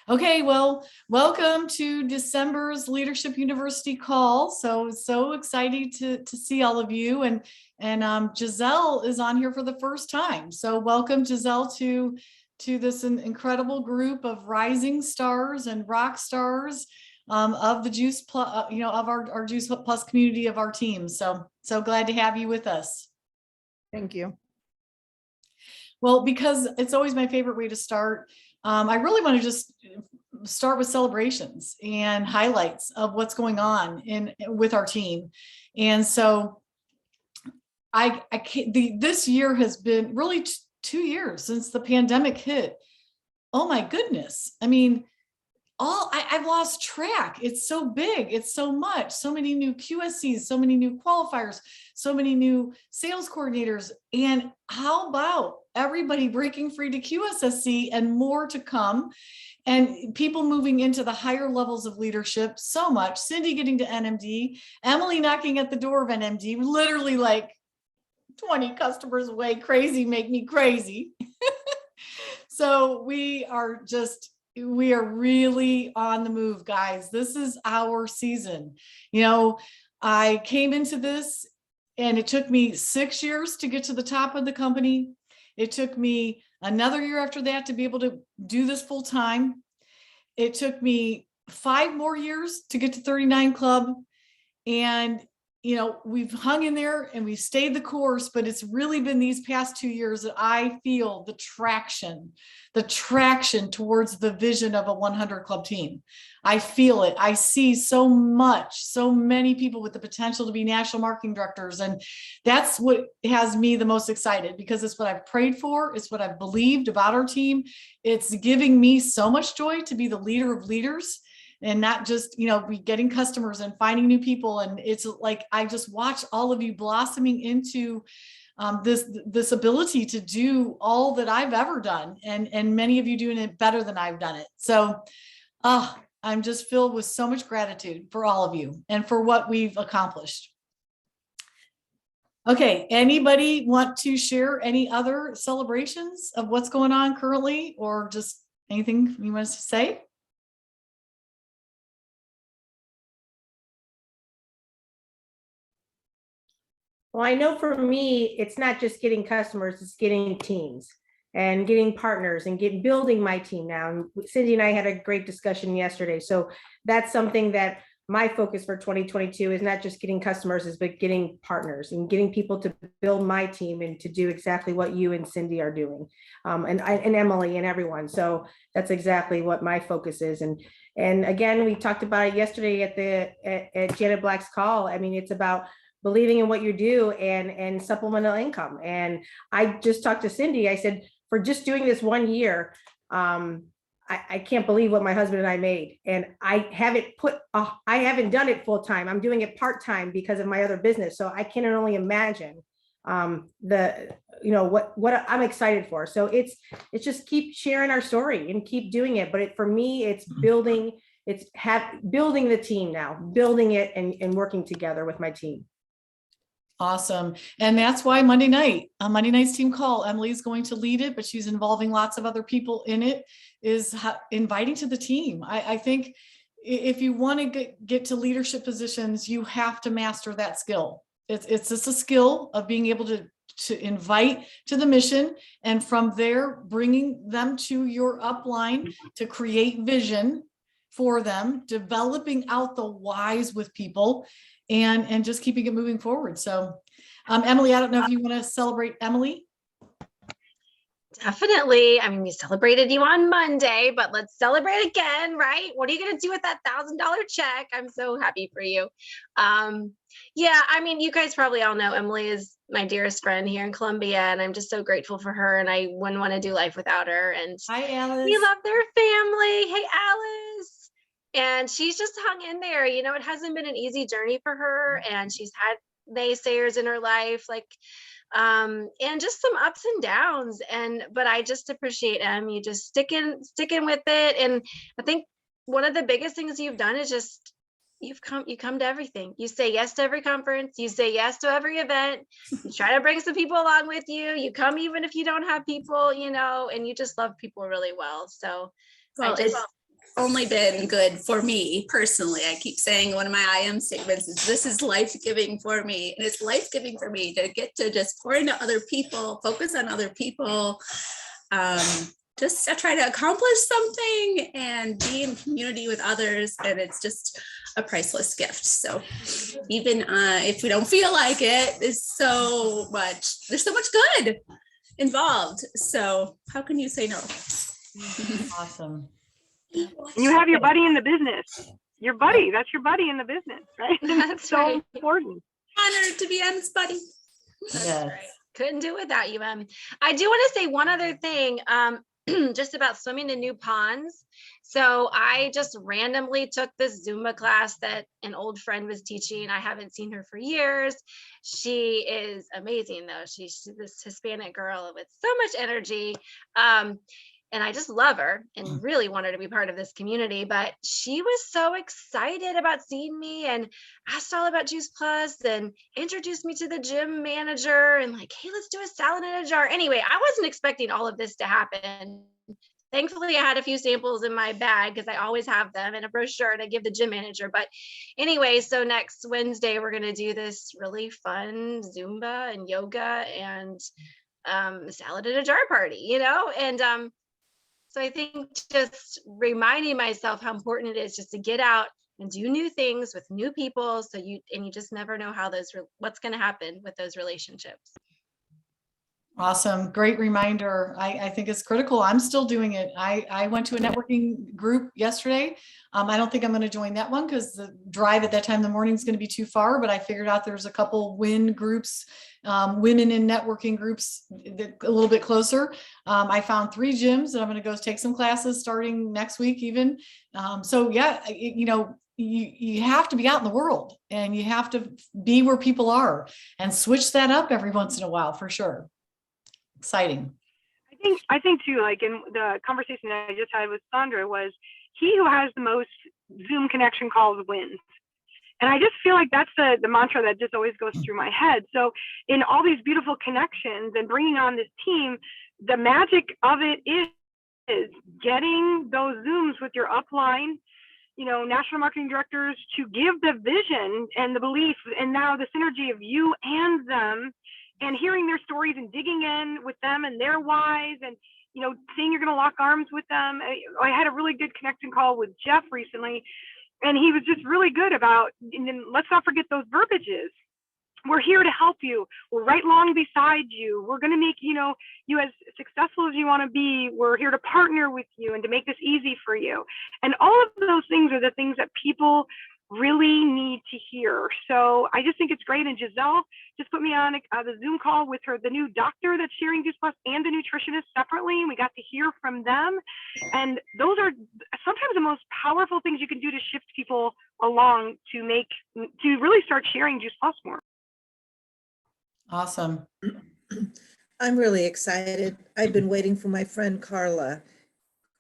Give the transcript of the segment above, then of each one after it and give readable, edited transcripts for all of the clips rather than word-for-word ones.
Okay, well, welcome to December's Leadership University call. So excited to see all of you, and Giselle is on here for the first time. So welcome, Giselle, to this incredible group of rising stars and rock stars of the Juice Plus, of our Juice Plus community of our team. So glad to have you with us. Thank you. Well, because it's always my favorite way to start. I really want to just start with celebrations and highlights of what's going on with our team. And so I can't, this year has been really 2 years since the pandemic hit. Oh my goodness. I mean, I've lost track. It's so big. It's so much, so many new QSCs, so many new qualifiers, so many new sales coordinators. And how about everybody breaking free to QSSC and more to come, and people moving into the higher levels of leadership so much. Cindy getting to NMD, Emily knocking at the door of NMD, literally like 20 customers away. Crazy, make me crazy. So we are really on the move, guys. This is our season. I came into this and it took me 6 years to get to the top of the company. It took me another year after that to be able to do this full time. It took me 5 more years to get to 39 Club. And we've hung in there and we've stayed the course, but it's really been these past 2 years that I feel the traction towards the vision of a 100 Club team. I feel it. I see so many people with the potential to be national marketing directors. And that's what has me the most excited, because it's what I've prayed for. It's what I've believed about our team. It's giving me so much joy to be the leader of leaders, and not just, be getting customers and finding new people. And it's like, I just watch all of you blossoming into this ability to do all that I've ever done. And many of you doing it better than I've done it. So I'm just filled with so much gratitude for all of you and for what we've accomplished. Okay, anybody want to share any other celebrations of what's going on currently, or just anything you want us to say? Well, I know for me, it's not just getting customers, it's getting teams and getting partners and building my team now. And Cindy and I had a great discussion yesterday. So that's something that my focus for 2022 is not just getting customers, but getting partners and getting people to build my team and to do exactly what you and Cindy are doing, and Emily and everyone. So that's exactly what my focus is. And again, we talked about it yesterday at Janet Black's call. I mean, it's about believing in what you do and supplemental income. And I just talked to Cindy. I said, for just doing this 1 year, I can't believe what my husband and I made. And I haven't done it full time. I'm doing it part time because of my other business. So I can only imagine what I'm excited for. So it's just keep sharing our story and keep doing it. But for me, it's building the team now, building it and working together with my team. Awesome. And that's why Monday night's team call, Emily's going to lead it, but she's involving lots of other people in it, is inviting to the team. I think if you want to get to leadership positions, you have to master that skill. It's just a skill of being able to invite to the mission, and from there, bringing them to your upline to create vision for them, developing out the whys with people, and just keeping it moving forward. So Emily, I don't know if you want to celebrate Emily. Definitely. I mean, we celebrated you on Monday, but let's celebrate again, right? What are you going to do with that $1,000 check? I'm so happy for you. Yeah, I mean, you guys probably all know Emily is my dearest friend here in Columbia, and I'm just so grateful for her, and I wouldn't want to do life without her. And hi, Alice. We love their family. Hey, Alice. And she's just hung in there. It hasn't been an easy journey for her, and she's had naysayers in her life, and just some ups and downs. But I just appreciate you just sticking with it. And I think one of the biggest things you've done is just you come to everything. You say yes to every conference, you say yes to every event, you try to bring some people along with you, you come even if you don't have people, and you just love people really well. So only been good for me personally. I keep saying one of my I am statements is this is life-giving for me. And it's life-giving for me to get to just pour into other people, focus on other people, just to try to accomplish something and be in community with others. And it's just a priceless gift. So even if we don't feel like it, there's so much good involved. So how can you say no? Awesome. You have your buddy in the business. Your buddy, that's your buddy in the business, right? That's so right. important. Honored to be on this, buddy. Yes. Couldn't do it without you, Em. I do want to say one other thing, just about swimming in new ponds. So I just randomly took this Zumba class that an old friend was teaching. I haven't seen her for years. She is amazing though. She's this Hispanic girl with so much energy. And I just love her and really want her to be part of this community. But she was so excited about seeing me and asked all about Juice Plus and introduced me to the gym manager and like, hey, let's do a salad in a jar. Anyway, I wasn't expecting all of this to happen. Thankfully, I had a few samples in my bag because I always have them and a brochure to give the gym manager. But anyway, so next Wednesday, we're going to do this really fun Zumba and yoga and salad in a jar party, and so I think just reminding myself how important it is just to get out and do new things with new people. So you just never know how what's going to happen with those relationships. Awesome. Great reminder. I think it's critical. I'm still doing it. I went to a networking group yesterday. I don't think I'm going to join that one because the drive at that time in the morning is going to be too far, but I figured out there's a couple WIN groups, women in networking groups a little bit closer. I found 3 gyms that I'm going to go take some classes starting next week even. So yeah, you have to be out in the world and you have to be where people are and switch that up every once in a while for sure. Exciting. I think too, like in the conversation that I just had with Sandra was he who has the most Zoom connection calls wins. And I just feel like that's the mantra that just always goes through my head. So in all these beautiful connections and bringing on this team, the magic of it is getting those Zooms with your upline, national marketing directors to give the vision and the belief and now the synergy of you and them and hearing their stories and digging in with them and their whys and, saying you're going to lock arms with them. I had a really good connection call with Jeff recently, and he was just really good about, and then let's not forget those verbiages. We're here to help you. We're right along beside you. We're going to make, you as successful as you want to be. We're here to partner with you and to make this easy for you. And all of those things are the things that people really need to hear. So I just think it's great. And Giselle just put me on the Zoom call with her, the new doctor that's sharing Juice Plus and the nutritionist separately. And we got to hear from them. And those are sometimes the most powerful things you can do to shift people along to really start sharing Juice Plus more. Awesome. I'm really excited. I've been waiting for my friend Carla,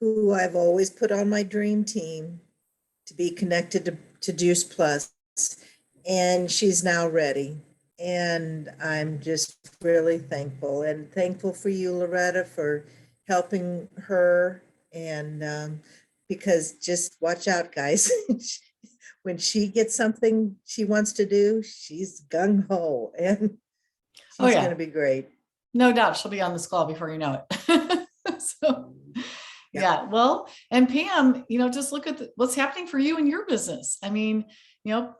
who I've always put on my dream team to be connected to Juice Plus, and she's now ready. And I'm just really thankful for you, Loretta, for helping her. And because just watch out, guys. When she gets something she wants to do, she's gung-ho, and she's going to be great. No doubt she'll be on this call before you know it. So, yeah. Well, and Pam, just look at what's happening for you in your business. I mean, you're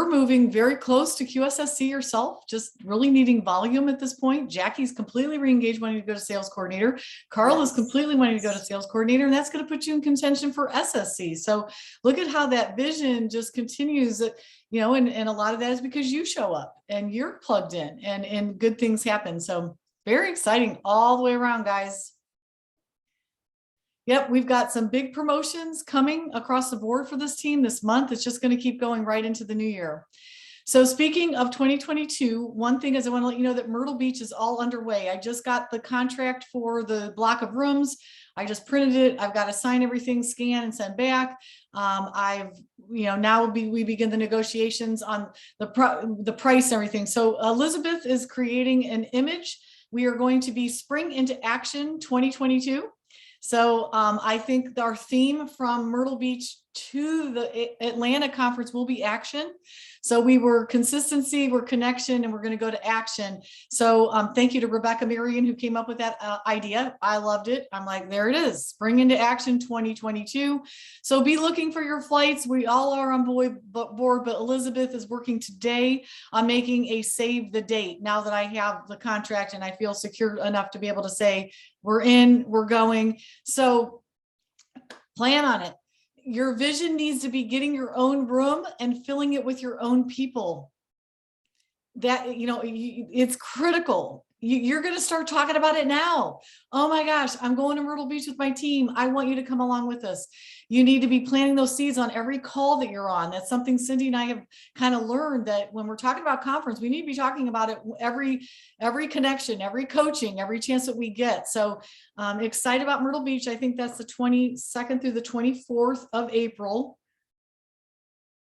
moving very close to QSSC yourself, just really needing volume at this point. Jackie's completely re-engaged, wanting to go to sales coordinator. Carl is completely wanting to go to sales coordinator, and that's going to put you in contention for SSC. So look at how that vision just continues, and a lot of that is because you show up and you're plugged in and good things happen. So very exciting all the way around, guys. Yep, we've got some big promotions coming across the board for this team this month. It's just going to keep going right into the new year. So speaking of 2022, one thing is I want to let you know that Myrtle Beach is all underway. I just got the contract for the block of rooms. I just printed it. I've got to sign everything, scan and send back. Now we begin the negotiations on the price and everything. So Elizabeth is creating an image. We are going to be spring into action 2022. So I think our theme from Myrtle Beach to the Atlanta conference will be action. So we were consistency, we're connection, and we're going to go to action. So thank you to Rebecca Marion who came up with that idea. I loved it. I'm like, there it is, spring into action 2022. So be looking for your flights. We all are on board, but Elizabeth is working today on making a save the date now that I have the contract and I feel secure enough to be able to say, we're in, we're going. So plan on it. Your vision needs to be getting your own room and filling it with your own people. That, you know, it's critical. You're going to start talking about it now. Oh my gosh, I'm going to Myrtle Beach with my team. I want you to come along with us. You need to be planting those seeds on every call that you're on. That's something Cindy and I have kind of learned, that when we're talking about conference, we need to be talking about it every connection, every coaching, every chance that we get. So excited about Myrtle Beach. I think that's the 22nd through the 24th of April.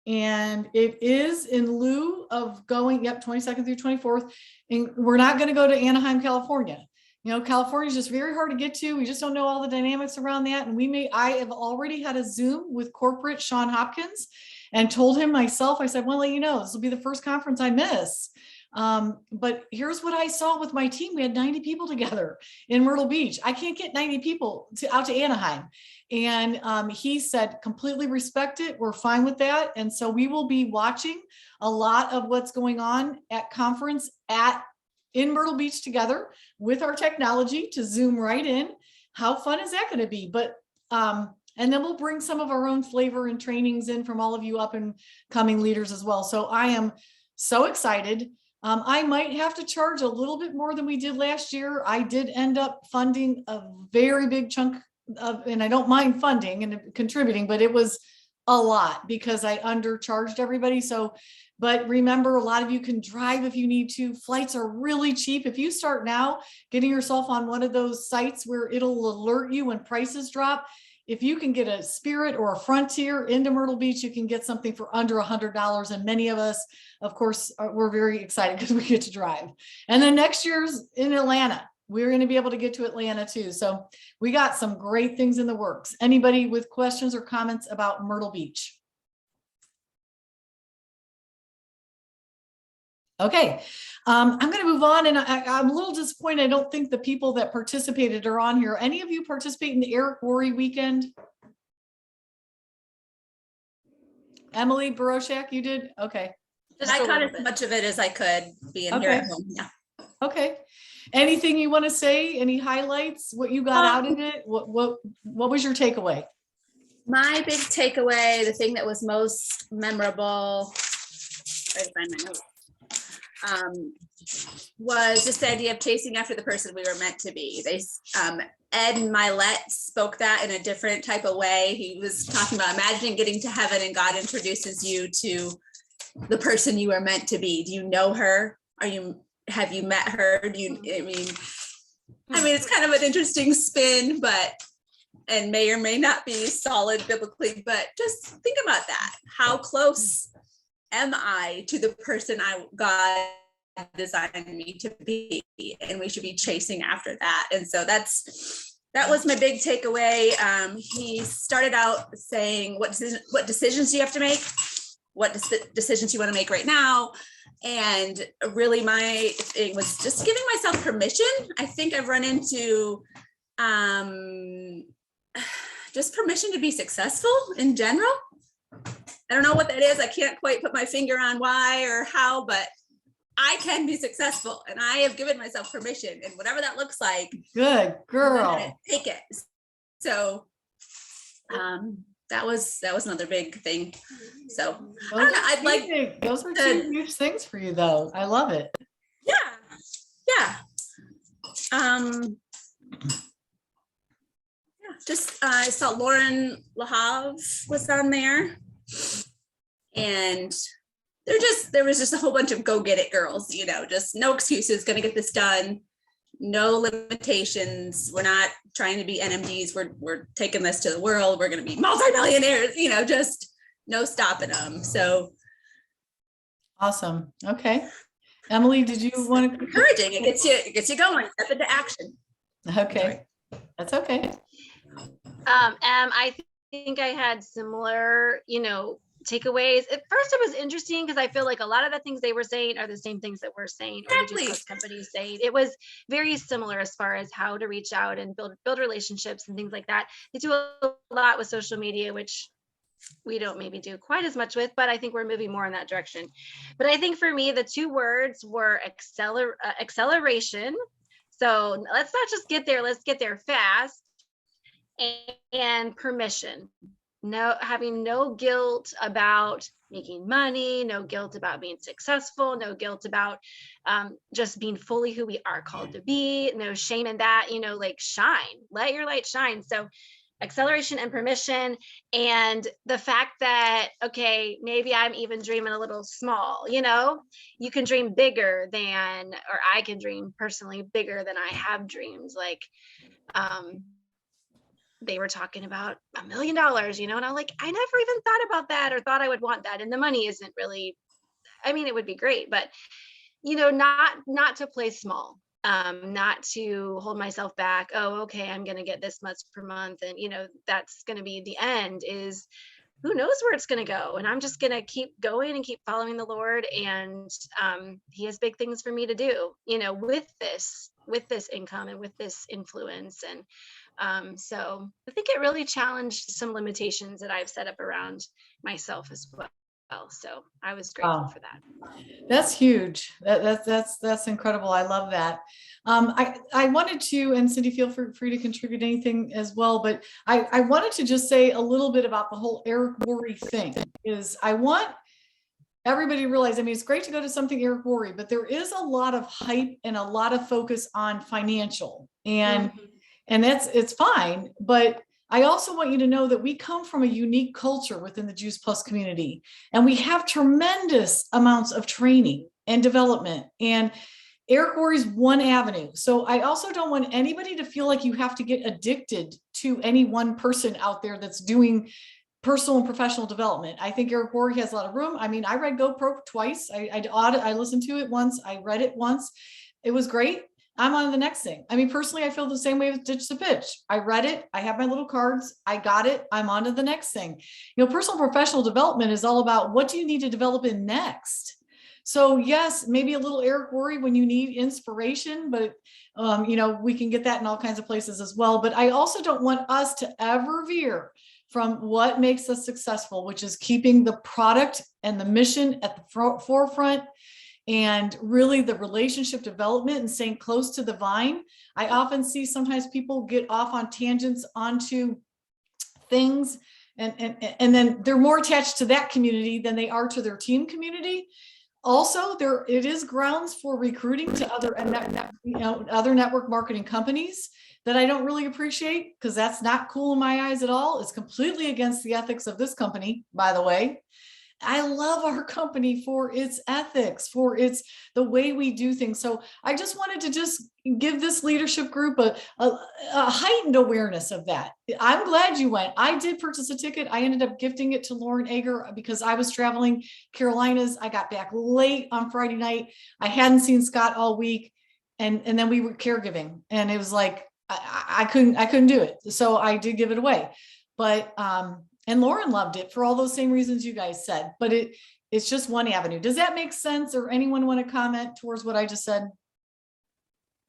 And it is in lieu of going, 22nd through 24th. And we're not going to go to Anaheim, California. You know, California is just very hard to get to. We just don't know all the dynamics around that. And I have already had a Zoom with corporate Sean Hopkins and told him myself, I said, well, let you know, this will be the first conference I miss. But here's what I saw with my team. We had 90 people together in Myrtle Beach. I can't get 90 people out to Anaheim. And he said, completely respect it. We're fine with that. And so we will be watching a lot of what's going on at conference in Myrtle Beach together with our technology to Zoom right in. How fun is that going to be? But and then we'll bring some of our own flavor and trainings in from all of you up and coming leaders as well. So I am so excited. I might have to charge a little bit more than we did last year. I did end up funding a very big chunk of, and I don't mind funding and contributing, but it was a lot because I undercharged everybody. So, but remember, a lot of you can drive if you need to. Flights are really cheap. If you start now getting yourself on one of those sites where it'll alert you when prices drop, if you can get a Spirit or a Frontier into Myrtle Beach, you can get something for under $100. And many of us, of course, we're very excited because we get to drive. And then next year's in Atlanta. We're going to be able to get to Atlanta too. So we got some great things in the works. Anybody with questions or comments about Myrtle Beach? Okay, I'm going to move on, and I'm a little disappointed. I don't think the people that participated are on here. Any of you participate in the Eric Worre weekend? Emily Baroshak, you did? Okay. I caught as much of it as I could being here at home. Yeah. Okay. Anything you want to say? Any highlights? What you got out of it? What was your takeaway? My big takeaway, the thing that was most memorable, try to find my notes, was just the idea of chasing after the person we were meant to be. Ed Milet spoke that in a different type of way. He was talking about imagining getting to heaven and God introduces you to the person you are meant to be. Do you know her? Have you met her? I mean, it's kind of an interesting spin, and may or may not be solid biblically, but just think about that. How close am I to the person God designed me to be? And we should be chasing after that. And so that was my big takeaway. He started out saying, what decisions do you have to make? What decisions you want to make right now? And really my thing was just giving myself permission. I think I've run into just permission to be successful in general. I don't know what that is. I can't quite put my finger on why or how, but I can be successful and I have given myself permission, and whatever that looks like. Good girl. Take it. So that was another big thing. So I don't know. Those are two huge things for you though. I love it. Yeah. Just I saw Lauren LaHave was on there, and there was just a whole bunch of go get it girls, just no excuses, gonna get this done, no limitations. We're not trying to be NMDs. We're taking this to the world. We're gonna be multimillionaires, just no stopping them. So awesome. Okay. Emily, did you want to? Encouraging. It gets you going, step into action. Okay. That's okay. I think I had similar, takeaways. At first, it was interesting because I feel like a lot of the things they were saying are the same things that we're saying, or the Exactly. Juice Plus companies saying. It was very similar as far as how to reach out and build relationships and things like that. They do a lot with social media, which we don't maybe do quite as much with, but I think we're moving more in that direction. But I think for me, the two words were acceleration. So let's not just get there, let's get there fast, and permission. No, having no guilt about making money, no guilt about being successful, no guilt about just being fully who we are called to be, no shame in that, like shine, let your light shine. So acceleration and permission, and the fact that, okay, maybe I'm even dreaming a little small, you can dream bigger than, or I can dream personally bigger than I have dreamed. Like, they were talking about $1 million, and I'm like, I never even thought about that or thought I would want that. And the money isn't really, I mean, it would be great, but not to play small, not to hold myself back. Oh, okay, I'm going to get this much per month. And, that's going to be the end. Is who knows where it's going to go. And I'm just going to keep going and keep following the Lord. And he has big things for me to do, with this income and with this influence. And so I think it really challenged some limitations that I've set up around myself as well. So I was grateful for that. That's huge. That's incredible. I love that. I wanted to, and Cindy, feel free to contribute anything as well, but I wanted to just say a little bit about the whole Eric Worre thing. Is I want everybody to realize, I mean, it's great to go to something Eric Worre, but there is a lot of hype and a lot of focus on financial, and it's fine, but I also want you to know that we come from a unique culture within the Juice Plus community, and we have tremendous amounts of training and development, and Eric Worre is one avenue. So I also don't want anybody to feel like you have to get addicted to any one person out there that's doing personal and professional development. I think Eric Worre has a lot of room. I mean, I read GoPro twice. I listened to it once. I read it once. It was great. I'm on the next thing. I mean, personally, I feel the same way with Ditch the Pitch. I read it. I have my little cards. I got it. I'm on to the next thing. Personal and professional development is all about what do you need to develop in next? So yes, maybe a little Eric Worre when you need inspiration, but we can get that in all kinds of places as well. But I also don't want us to ever veer from what makes us successful, which is keeping the product and the mission at the forefront, and really the relationship development and staying close to the vine. I often see sometimes people get off on tangents onto things, and then they're more attached to that community than they are to their team community. Also, it is grounds for recruiting to other network marketing companies that I don't really appreciate, because that's not cool in my eyes at all. It's completely against the ethics of this company, by the way. I love our company for its ethics, for the way we do things. So I just wanted to just give this leadership group a heightened awareness of that. I'm glad you went. I did purchase a ticket. I ended up gifting it to Lauren Ager because I was traveling Carolinas. I got back late on Friday night. I hadn't seen Scott all week. And then we were caregiving, and it was like, I couldn't do it. So I did give it away, but, and Lauren loved it for all those same reasons you guys said, but it's just one avenue. Does that make sense? Or anyone want to comment towards what I just said?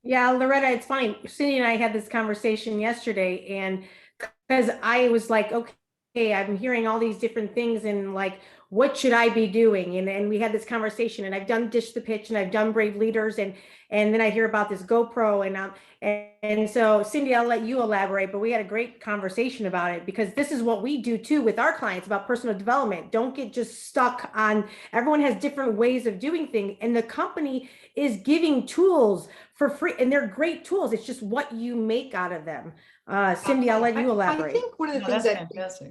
Yeah, Loretta, it's funny. Cindy and I had this conversation yesterday, and because I was like, okay, I'm hearing all these different things, and like, what should I be doing? And we had this conversation, and I've done Ditch the Pitch, and I've done Brave Leaders, and then I hear about this GoPro, and so Cindy, I'll let you elaborate, but we had a great conversation about it, because this is what we do too with our clients about personal development. Don't get just stuck on, everyone has different ways of doing things, and the company is giving tools for free, and they're great tools. It's just what you make out of them. Cindy, I'll let you elaborate. I think one of the things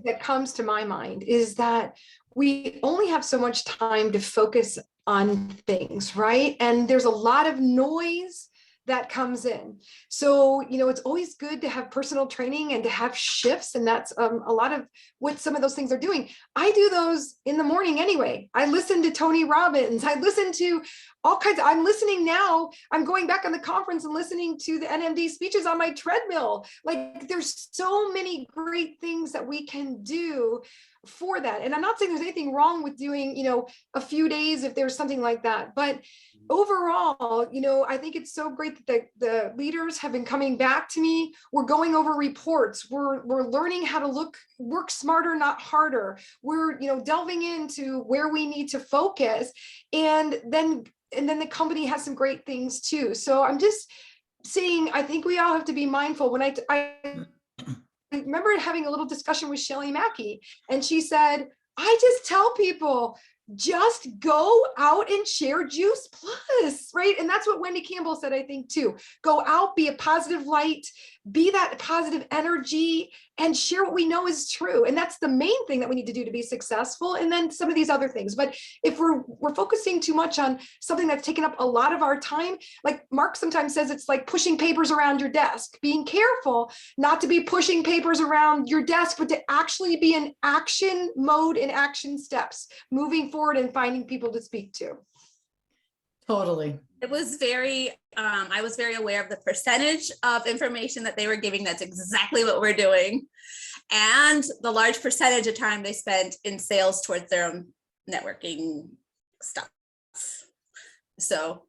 that comes to my mind is that we only have so much time to focus on things, right? And there's a lot of noise that comes in. So, it's always good to have personal training and to have shifts. And that's a lot of what some of those things are doing. I do those in the morning anyway. I listen to Tony Robbins. I listen to all kinds of, I'm listening now. I'm going back on the conference and listening to the NMD speeches on my treadmill. Like there's so many great things that we can do for that. And I'm not saying there's anything wrong with doing, a few days if there's something like that. But overall, I think it's so great that the leaders have been coming back to me. We're going over reports. We're learning how to work smarter, not harder. We're, delving into where we need to focus. And then the company has some great things too. So I'm just saying, I think we all have to be mindful. When I remember having a little discussion with Shelly Mackey, and she said, I just tell people, just go out and share Juice Plus, right? And that's what Wendy Campbell said, I think too. Go out, be a positive light, be that positive energy, and share what we know is true. And that's the main thing that we need to do to be successful. And then some of these other things. But if we're focusing too much on something that's taken up a lot of our time, like Mark sometimes says, it's like pushing papers around your desk, being careful not to be pushing papers around your desk, but to actually be in action mode and action steps, moving forward and finding people to speak to. Totally. It was I was very aware of the percentage of information that they were giving. That's exactly what we're doing. And the large percentage of time they spent in sales towards their own networking stuff. So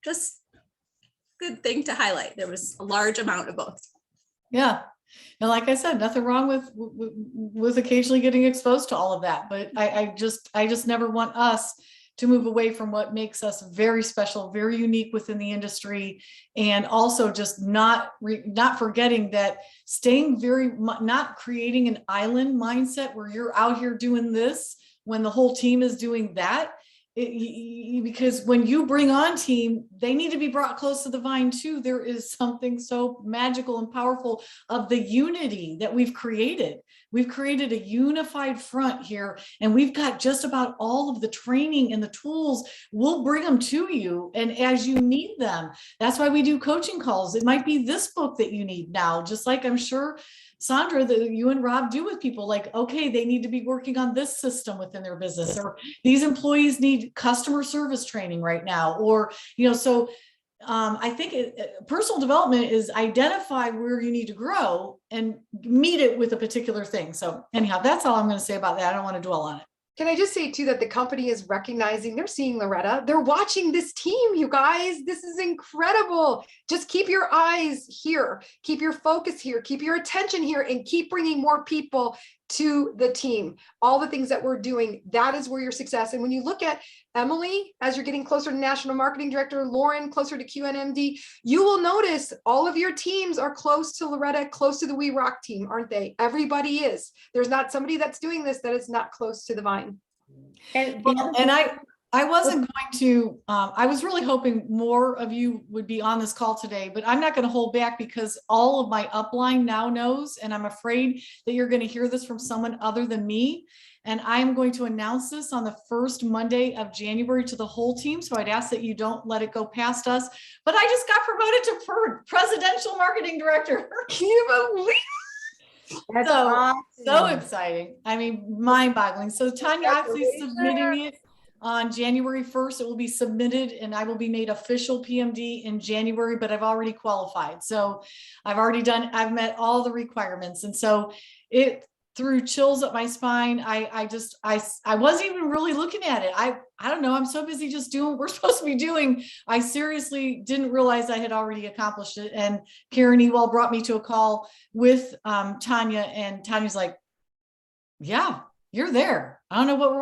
just good thing to highlight. There was a large amount of both. Yeah. And like I said, nothing wrong with occasionally getting exposed to all of that. But I just never want us to move away from what makes us very special, very unique within the industry. And also just not forgetting that not creating an island mindset where you're out here doing this when the whole team is doing that. Because when you bring on team, they need to be brought close to the vine too. There is something so magical and powerful of the unity that we've created. We've created a unified front here, and we've got just about all of the training and the tools. We'll bring them to you, and as you need them. That's why we do coaching calls. It might be this book that you need now, just like I'm sure Sandra, that you and Rob do with people, like, okay, they need to be working on this system within their business, or these employees need customer service training right now, or, so I think personal development is identify where you need to grow and meet it with a particular thing. So anyhow, that's all I'm going to say about that. I don't want to dwell on it. Can I just say too, that the company is recognizing, they're seeing Loretta, they're watching this team, you guys, this is incredible. Just keep your eyes here, keep your focus here, keep your attention here, and keep bringing more people to the team. All the things that we're doing, that is where your success. And when you look at Emily, as you're getting closer to National Marketing Director, Lauren, closer to QNMD, you will notice all of your teams are close to Loretta, close to the We Rock team, aren't they? Everybody is. There's not somebody that's doing this that is not close to the vine. And I wasn't going to, I was really hoping more of you would be on this call today, but I'm not going to hold back because all of my upline now knows, and I'm afraid that you're going to hear this from someone other than me. And I'm going to announce this on the first Monday of January to the whole team. So I'd ask that you don't let it go past us. But I just got promoted to presidential marketing director. Can you believe? that's So awesome. exciting. I mean, mind-boggling. So Tanya actually submitting it on January 1st. It will be submitted and I will be made official PMD in January, but I've already qualified. So I've met all the requirements. And so it threw chills up my spine. I wasn't even really looking at it. I don't know. I'm so busy just doing what we're supposed to be doing. I seriously didn't realize I had already accomplished it. And Karen Ewell brought me to a call with Tanya, and Tanya's like, yeah, you're there. I don't know what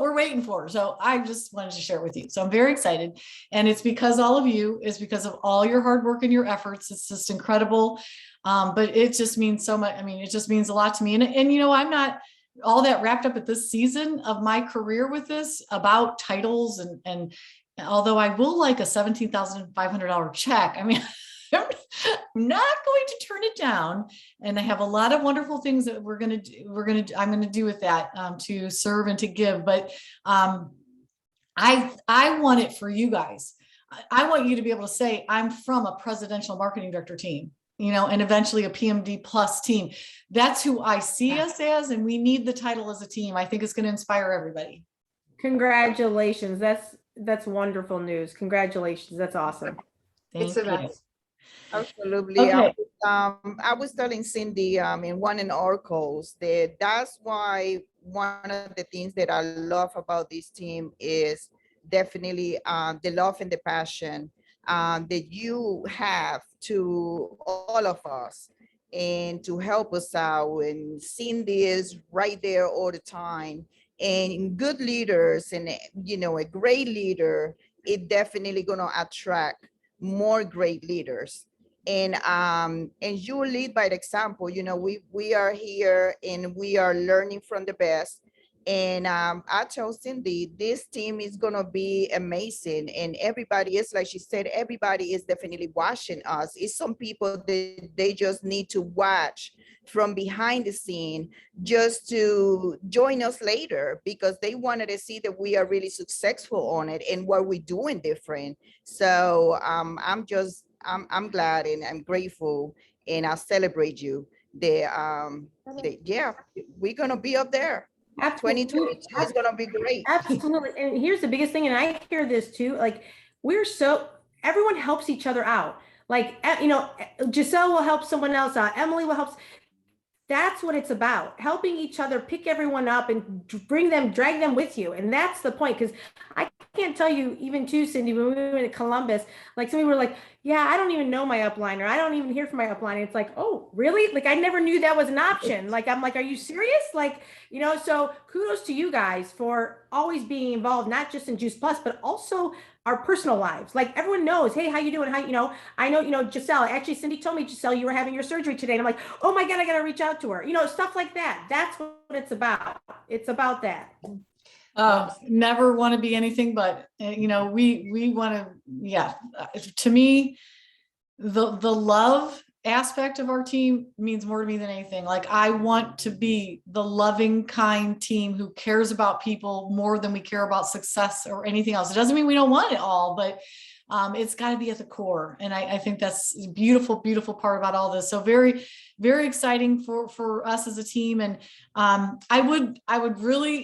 we're waiting for. So I just wanted to share it with you. So I'm very excited. And it's because all of you, it's because of all your hard work and your efforts. It's just incredible. But it just means so much. I mean, it just means a lot to me. And I'm not all that wrapped up at this season of my career with this about titles. And although I will like a $17,500 check, I mean, I'm not going to turn it down. And I have a lot of wonderful things that I'm going to do with that to serve and to give. But I want it for you guys. I want you to be able to say, I'm from a presidential marketing director team, and eventually a PMD plus team. That's who I see us as, and we need the title as a team. I think it's going to inspire everybody. Congratulations. That's wonderful news. Congratulations. That's awesome. It's Thank the you. best. Absolutely. Okay. I was telling Cindy in one of our calls that that's why one of the things that I love about this team is definitely the love and the passion that you have to all of us and to help us out. And Cindy is right there all the time. And good leaders and, a great leader, it definitely going to attract more great leaders. And you lead by the example. We are here and we are learning from the best. And I told Cindy, this team is gonna be amazing. And everybody is, like she said, everybody is definitely watching us. It's some people that they just need to watch from behind the scene just to join us later, because they wanted to see that we are really successful on it and what we're doing different. So I'm glad and I'm grateful, and I celebrate you. Yeah, we're gonna be up there. Absolutely. 2022 is gonna be great. Absolutely. And here's the biggest thing, and I hear this too, like everyone helps each other out. Like, Giselle will help someone else out. Emily will help. That's what it's about. Helping each other, pick everyone up and drag them with you. And that's the point. Because I can't tell you, even too, Cindy, when we went to Columbus, like some people were like, yeah, I don't even know my upliner. I don't even hear from my upliner. It's like, oh, really? Like, I never knew that was an option. Like, I'm like, are you serious? Like, so kudos to you guys for always being involved, not just in Juice Plus, but also our personal lives. Like, everyone knows, hey, how you doing? I know, Giselle, actually, Cindy told me, Giselle, you were having your surgery today. And I'm like, oh my God, I got to reach out to her. Stuff like that. That's what it's about. It's about that. Never want to be anything but, we want to, yeah. To me, the love aspect of our team means more to me than anything. Like, I want to be the loving, kind team who cares about people more than we care about success or anything else. It doesn't mean we don't want it all, but it's got to be at the core. And I think that's a beautiful, beautiful part about all this. So very, very exciting for us as a team. And I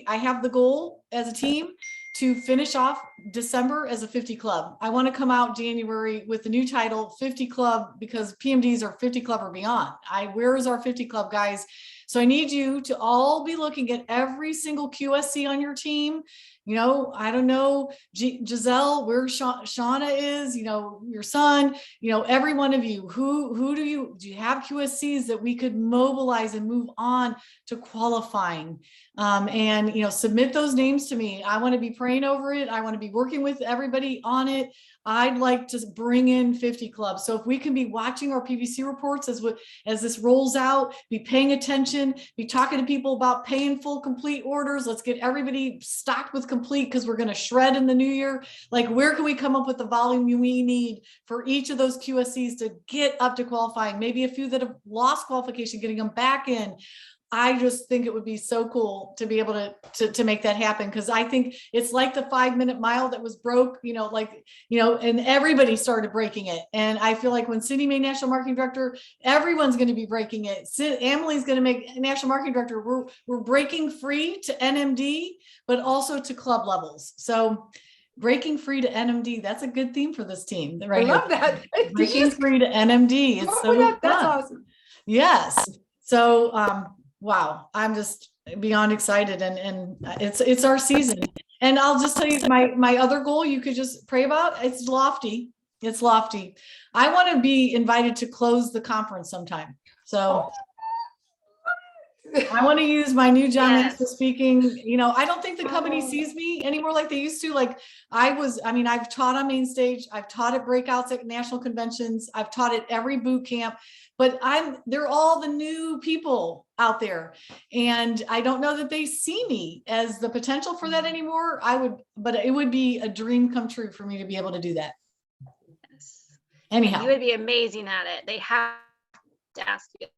have the goal as a team to finish off December as a 50 club. I want to come out January with the new title 50 club, because PMDs are 50 club or beyond. Where is our 50 club, guys? So I need you to all be looking at every single QSC on your team. I don't know, Giselle, where Shauna is, your son, every one of you, who do you have QSCs that we could mobilize and move on to qualifying? And submit those names to me. I want to be praying over it. I want to be working with everybody on it. I'd like to bring in 50 clubs. So if we can be watching our PPC reports as this rolls out, be paying attention, be talking to people about paying full complete orders. Let's get everybody stocked with complete, because we're going to shred in the new year. Like, where can we come up with the volume we need for each of those QSCs to get up to qualifying? Maybe a few that have lost qualification, getting them back in. I just think it would be so cool to be able to make that happen, because I think it's like the 5-minute mile that was broke, and everybody started breaking it. And I feel like when Cindy made National Marketing Director, everyone's going to be breaking it. Emily's going to make National Marketing Director. We're breaking free to NMD, but also to club levels. So breaking free to NMD, that's a good theme for this team. Right, I love that. Breaking free to NMD. It's so that's fun. awesome. Yes. So, wow, I'm just beyond excited, and it's our season. And I'll just tell you my other goal you could just pray about. It's lofty. It's lofty. I want to be invited to close the conference sometime. So I want to use my new John Maxwell speaking. I don't think the company sees me anymore like they used to. Like I've taught on main stage. I've taught at breakouts at national conventions. I've taught at every boot camp, but they're all the new people out there. And I don't know that they see me as the potential for that anymore. But it would be a dream come true for me to be able to do that. Yes. Anyhow. You would be amazing at it. They have to ask you.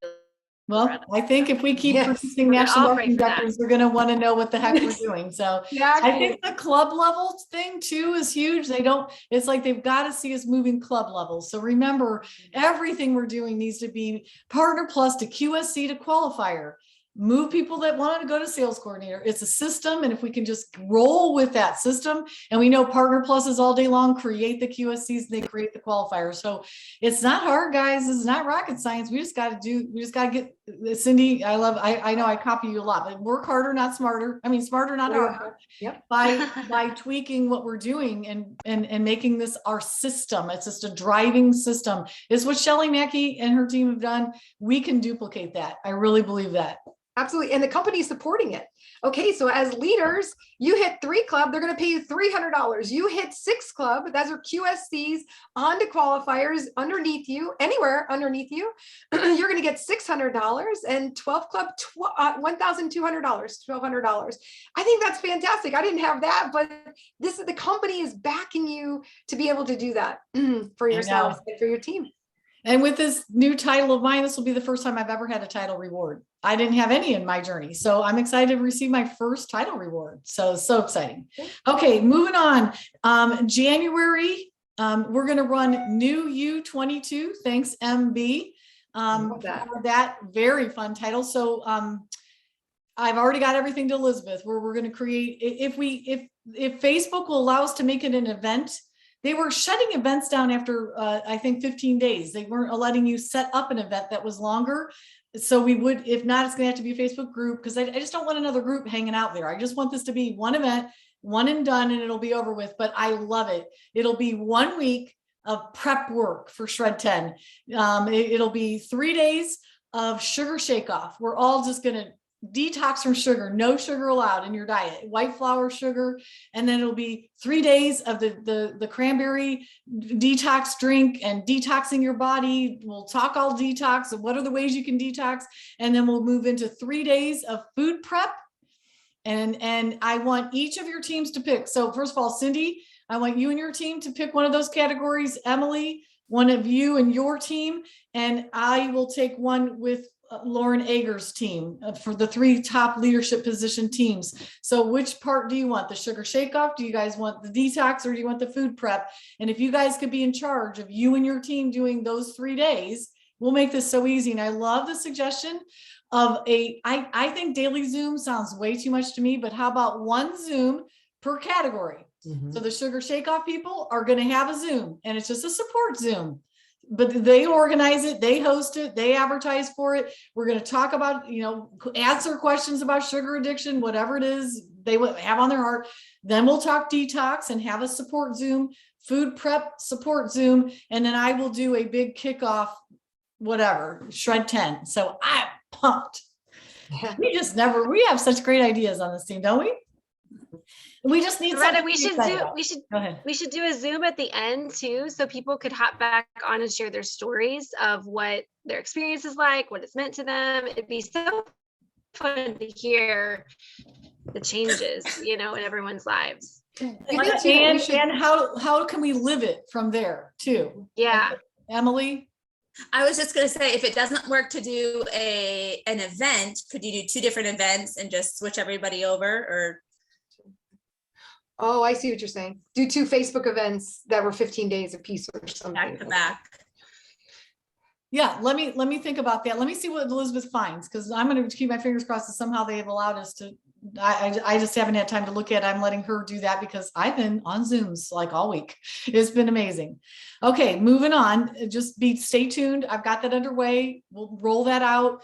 Well, I think if we keep Yes. producing We're national all pray marketing for that. directors, they're gonna want to know what the heck we're doing. So I Exactly. think the club level thing too is huge. It's like they've got to see us moving club levels. So remember, everything we're doing needs to be Partner Plus to QSC to qualifier. Move people that want to go to sales coordinator. It's a system. And if we can just roll with that system, and we know Partner Pluses all day long create the QSCs, they create the qualifiers. So it's not hard, guys. It's not rocket science. We just got to get Cindy. I know I copy you a lot, but work harder, not smarter. I mean, smarter, not harder. Yep. By tweaking what we're doing and making this our system. It's just a driving system. It's what Shelley Mackey and her team have done. We can duplicate that. I really believe that. Absolutely. And the company's supporting it. Okay. So as leaders, you hit 3 club, they're going to pay you $300. You hit 6 club, those are QSCs on to qualifiers underneath you, anywhere underneath you, you're going to get $600, and 12 club, $1,200, $1,200. I think that's fantastic. I didn't have that, but the company is backing you to be able to do that for yourselves and for your team. And with this new title of mine, this will be the first time I've ever had a title reward. I didn't have any in my journey. So I'm excited to receive my first title reward. So exciting. Okay, moving on. January, we're going to run New U22. Thanks, MB. For that very fun title. So I've already got everything to Elizabeth, where we're going to create, if Facebook will allow us to make it an event. They were shutting events down after, I think, 15 days. They weren't letting you set up an event that was longer. So we would, if not, it's going to have to be a Facebook group, because I just don't want another group hanging out there. I just want this to be one event, one and done, and it'll be over with. But I love it. It'll be 1 week of prep work for Shred 10. It'll be 3 days of sugar shake off. We're all just going to detox from sugar, no sugar allowed in your diet, white flour sugar. And then it'll be 3 days of the cranberry detox drink and detoxing your body. We'll talk all detox and what are the ways you can detox. And then we'll move into 3 days of food prep. And I want each of your teams to pick. So first of all, Cindy, I want you and your team to pick one of those categories. Emily, one of you and your team. And I will take one with Lauren Ager's team for the 3 top leadership position teams. So which part do you want? The sugar shake off? Do you guys want the detox, or do you want the food prep? And if you guys could be in charge of you and your team doing those 3 days, we'll make this so easy. And I love the suggestion of I think daily Zoom sounds way too much to me, but how about 1 Zoom per category? So the sugar shake off people are going to have a Zoom, and it's just a support Zoom. But they organize it, they host it, they advertise for it. We're going to talk about, answer questions about sugar addiction, whatever it is they have on their heart. Then we'll talk detox and have a support Zoom, food prep support Zoom. And then I will do a big kickoff, whatever, Shred 10. So I'm pumped. We have such great ideas on this team, don't we? We just need Loretta, something we to should be excited do about. we should Go ahead. we should do a Zoom at the end too, so people could hop back on and share their stories of what their experience is like, what it's meant to them. It'd be so fun to hear the changes, in everyone's lives. And how can we live it from there too? Yeah. Emily? I was just going to say, if it doesn't work to do an event, could you do 2 different events and just switch everybody over? Or Oh, I see what you're saying. Do 2 Facebook events that were 15 days apiece or something. back to back? Yeah, let me think about that. Let me see what Elizabeth finds, because I'm going to keep my fingers crossed that somehow they have allowed us to. I just haven't had time to look at it. I'm letting her do that because I've been on Zooms like all week. It's been amazing. Okay, moving on. Stay tuned. I've got that underway. We'll roll that out.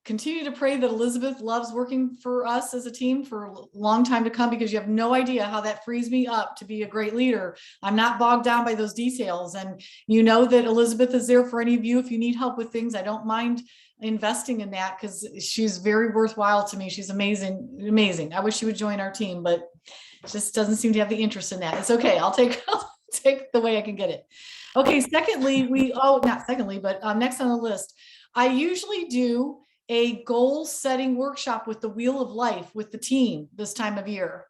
Continue to pray that Elizabeth loves working for us as a team for a long time to come, because you have no idea how that frees me up to be a great leader. I'm not bogged down by those details. And you know that Elizabeth is there for any of you. If you need help with things, I don't mind investing in that, because she's very worthwhile to me. She's amazing. I wish she would join our team, but just doesn't seem to have the interest in that. It's okay. I'll take the way I can get it. Okay. Next on the list, I usually do a goal setting workshop with the Wheel of Life with the team this time of year.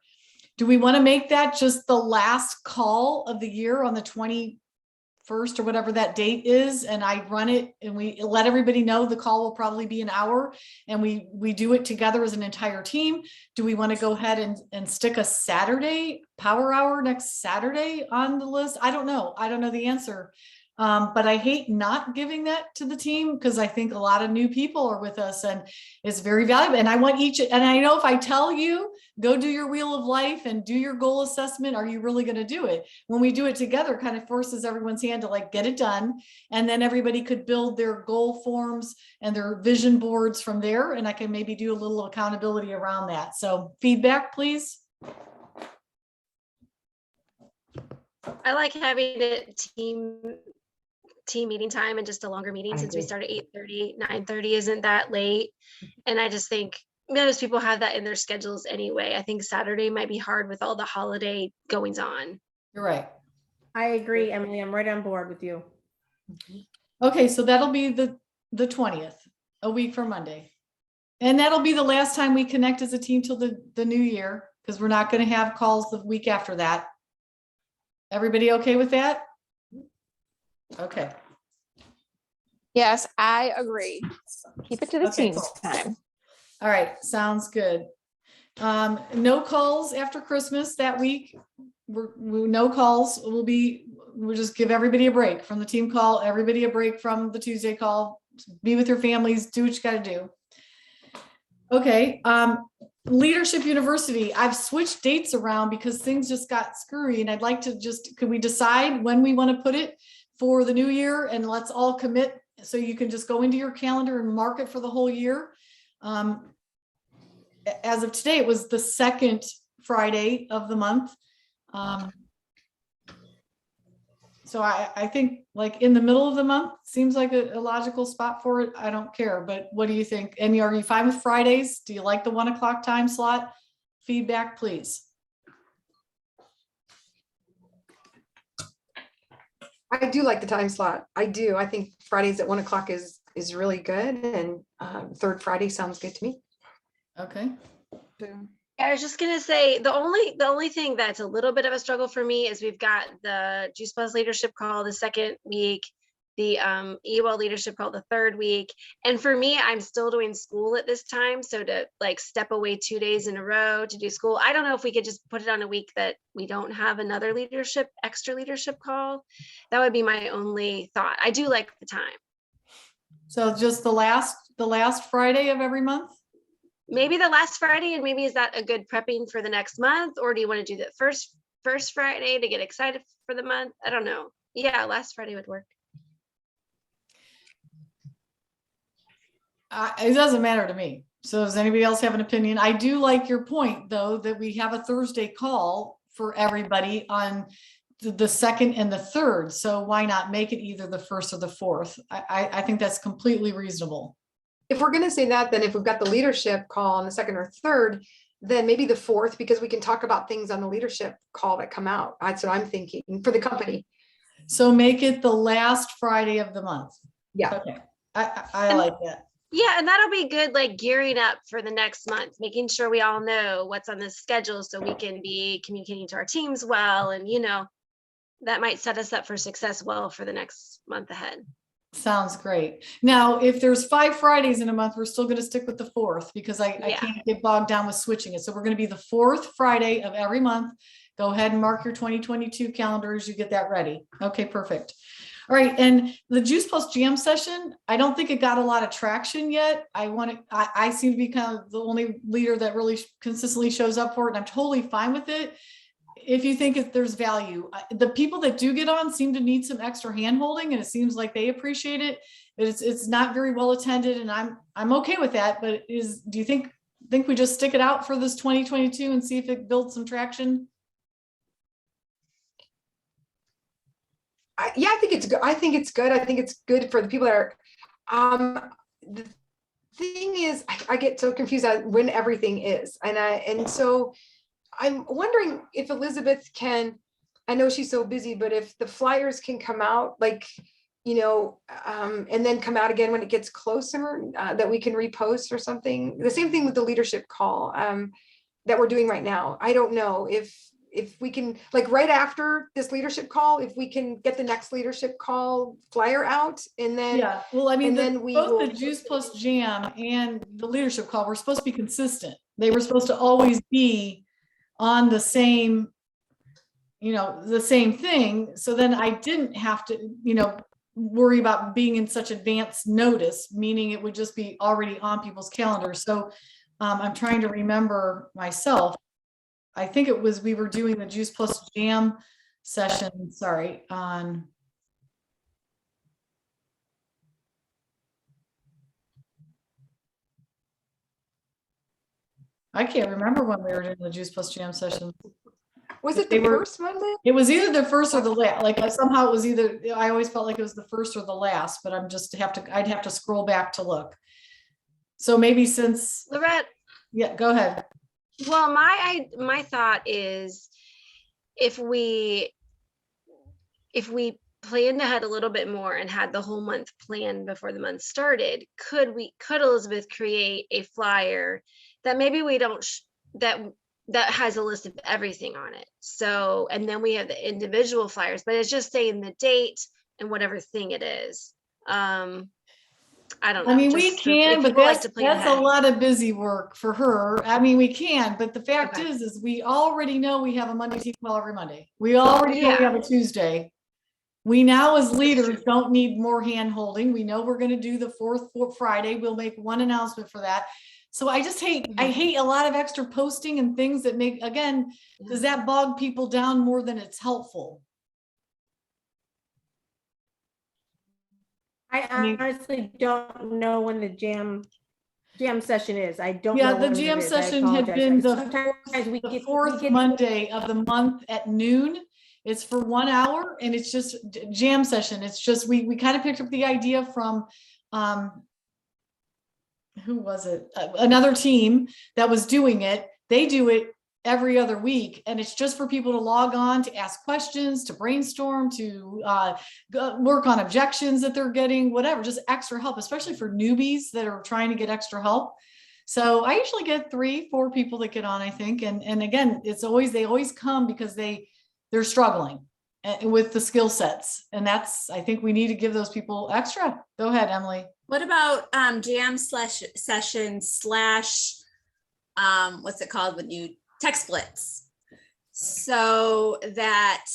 Do we want to make that just the last call of the year on the 24th 1st or whatever that date is, and I run it and we let everybody know the call will probably be an hour, and we do it together as an entire team. Do we want to go ahead and stick a Saturday power hour next Saturday on the list? I don't know. I don't know the answer. But I hate not giving that to the team because I think a lot of new people are with us and it's very valuable. And I want and I know if I tell you, go do your wheel of life and do your goal assessment, are you really going to do it? When we do it together, kind of forces everyone's hand to like get it done. And then everybody could build their goal forms and their vision boards from there. And I can maybe do a little accountability around that. So feedback, please. I like having it team meeting time and just a longer meeting since we start at 8:30, 9:30 isn't that late. And I just think most people have that in their schedules anyway. I think Saturday might be hard with all the holiday goings on. You're right. I agree, Emily. I'm right on board with you. Okay, so that'll be the 20th, a week from Monday. And that'll be the last time we connect as a team till the new year, because we're not going to have calls the week after that. Everybody okay with that? Okay. Yes, I agree. Keep it to the Okay, team time. All right, sounds good. No calls after Christmas that week. No calls. We'll just give everybody a break from the team call, everybody a break from the Tuesday call. Be with your families, do what you got to do. Okay. Leadership University, I've switched dates around because things just got screwy, and I'd like to could we decide when we want to put it for the new year, and let's all commit so you can just go into your calendar and mark it for the whole year. As of today, it was the 2nd Friday of the month. So I think like in the middle of the month seems like a logical spot for it. I don't care, but what do you think? And are you fine with Fridays? Do you like the 1 o'clock time slot? Feedback, please. I do like the time slot. I do. I think Fridays at 1 o'clock is really good, and 3rd Friday sounds good to me. Okay. I was just gonna say the only thing that's a little bit of a struggle for me is we've got the Juice Plus leadership call the 2nd week, the EWL leadership call the 3rd week, and for me, I'm still doing school at this time, so to like step away 2 days in a row to do school, I don't know if we could just put it on a week that we don't have another extra leadership call. That would be my only thought. I do like the time. So just the last Friday of every month? Maybe the last Friday, and maybe is that a good prepping for the next month, or do you want to do the first Friday to get excited for the month? I don't know. Yeah, last Friday would work. It doesn't matter to me. So does anybody else have an opinion? I do like your point, though, that we have a Thursday call for everybody on the 2nd and the 3rd. So why not make it either the 1st or the 4th? I think that's completely reasonable. If we're going to say that, then if we've got the leadership call on the 2nd or 3rd, then maybe the 4th, because we can talk about things on the leadership call that come out. That's what I'm thinking for the company. So make it the last Friday of the month. Yeah. Okay. I like that. Yeah, and that'll be good, like gearing up for the next month, making sure we all know what's on the schedule so we can be communicating to our teams well. And, that might set us up for success well for the next month ahead. Sounds great. Now, if there's 5 Fridays in a month, we're still going to stick with the 4th because I can't get bogged down with switching it. So we're going to be the 4th Friday of every month. Go ahead and mark your 2022 calendar as you get that ready. Okay, perfect. All right. And the Juice Plus Jam session, I don't think it got a lot of traction yet. I seem to be kind of the only leader that really consistently shows up for it. And I'm totally fine with it. If you think there's value, the people that do get on seem to need some extra hand-holding, and it seems like they appreciate it. It's not very well attended, and I'm okay with that. But do you think we just stick it out for this 2022 and see if it builds some traction? I think it's good. I think it's good. I think it's good for the people that are. The thing is, I get so confused on when everything is, and so. I'm wondering if Elizabeth can, I know she's so busy, but if the flyers can come out, like, and then come out again when it gets closer, that we can repost or something. The same thing with the leadership call that we're doing right now. I don't know if if we can, like right after this leadership call, if we can get the next leadership call flyer out and then. Yeah, well, I mean, and then we both will- the Juice Plus Jam and the leadership call were supposed to be consistent. They were supposed to always be on the same, the same thing. So then I didn't have to, worry about being in such advance notice, meaning it would just be already on people's calendars. So I'm trying to remember myself. I think it was, we were doing the Juice Plus Jam session, on. I can't remember when we were doing the Juice Plus Jam session. Was it They the were- first Monday? It was either the first or the last, like somehow it was either, I always felt like it was the first or the last, but I'd have to scroll back to look. So maybe since, Lorette, yeah, go ahead. well, my thought is if we planned ahead a little bit more and had the whole month planned before the month started, could Elizabeth create a flyer that maybe we don't, that has a list of everything on it. So, and then we have the individual flyers, but it's just saying the date and whatever thing it is. I don't know. I mean, we just can, if but people like that's to plan a ahead. lot of busy work for her. I mean, we can, but the fact Okay. is we already know we have a Monday team call every Monday. We already know we Yeah. have a Tuesday. We now as leaders don't need more hand holding. We know we're gonna do the fourth Friday. We'll make one announcement for that. So I just hate, I hate a lot of extra posting and things that make, again, does that bog people down more than it's helpful? I mean- honestly don't know when the jam session is. I don't Yeah, know. the when it jam is. I session had apologize. been Sometimes we the get- fourth we get- Monday of the month at noon. It's for 1 hour and it's just jam session. It's just, we kind of picked up the idea from, who was it? Another team that was doing it. They do it every other week and it's just for people to log on, to ask questions, to brainstorm, to work on objections that they're getting, whatever, just extra help, especially for newbies that are trying to get extra help. So I usually get 3-4 people that get on, I think. And again, they always come because they're struggling with the skill sets. And I think we need to give those people extra. Go ahead, Emily. What about jam session / what's it called when you tech splits? So that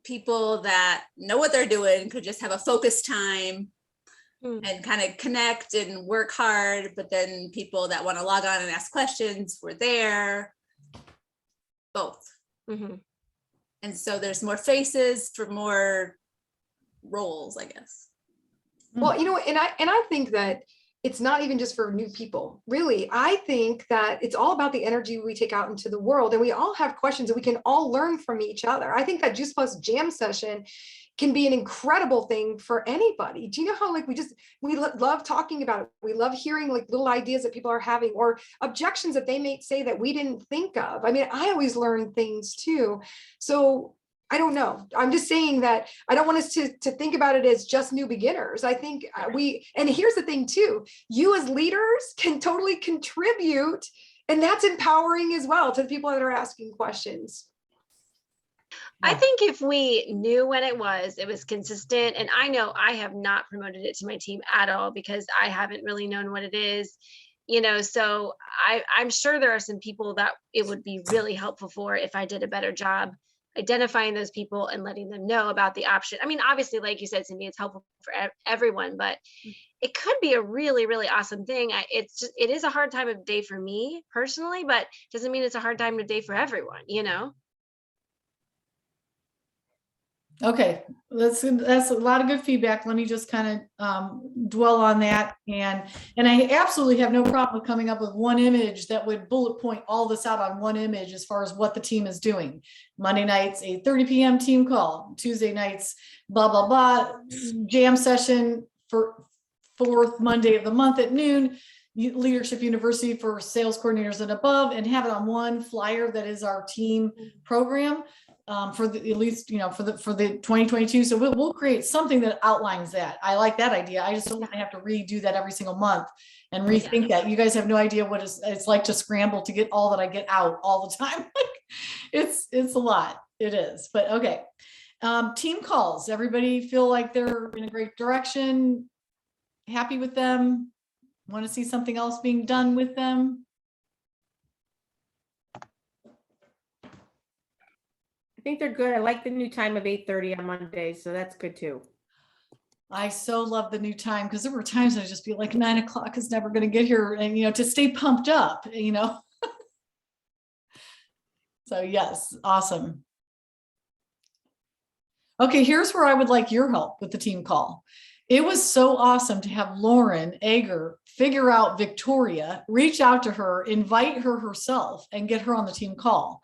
people that know what they're doing could just have a focus time and kind of connect and work hard, but then people that want to log on and ask questions were there. Both. Mhm. And so there's more faces for more roles, I guess. Well, and I think that it's not even just for new people. Really, I think that it's all about the energy we take out into the world, and we all have questions and we can all learn from each other. I think that Juice Plus Jam session can be an incredible thing for anybody. Do you know how we love talking about it? We love hearing like little ideas that people are having or objections that they may say that we didn't think of. I mean, I always learn things too. So I don't know. I'm just saying that I don't want us to think about it as just new beginners. I think and here's the thing too, you as leaders can totally contribute, and that's empowering as well to the people that are asking questions. I think if we knew when it was consistent, and I know I have not promoted it to my team at all because I haven't really known what it is, so I'm sure there are some people that it would be really helpful for if I did a better job identifying those people and letting them know about the option. I mean, obviously, like you said, Cindy, it's helpful for everyone, but it could be a really, really awesome thing. It is a hard time of day for me personally, but doesn't mean it's a hard time of day for everyone, Okay, that's a lot of good feedback. Let me just kind of dwell on that. And I absolutely have no problem with coming up with one image that would bullet point all this out on one image as far as what the team is doing. Monday nights, 8:30 p.m. team call. Tuesday nights, blah, blah, blah. Jam session for fourth Monday of the month at noon. Leadership University for sales coordinators and above, and have it on one flyer that is our team program. For the, at least, for the 2022. So we'll create something that outlines that. I like that idea. I just don't want to have to redo that every single month and rethink that. You guys have no idea what it's like to scramble to get all that I get out all the time. It's a lot. It is, but okay. Team calls, everybody feel like they're in a great direction? Happy with them? Want to see something else being done with them? I think they're good. I like the new time of 8:30 on Mondays, so that's good too. I so love the new time because there were times I'd just be like 9 o'clock is never going to get here, and to stay pumped up, So yes, awesome. Okay, here's where I would like your help with the team call. It was so awesome to have Lauren Ager figure out Victoria, reach out to her, invite her herself, and get her on the team call.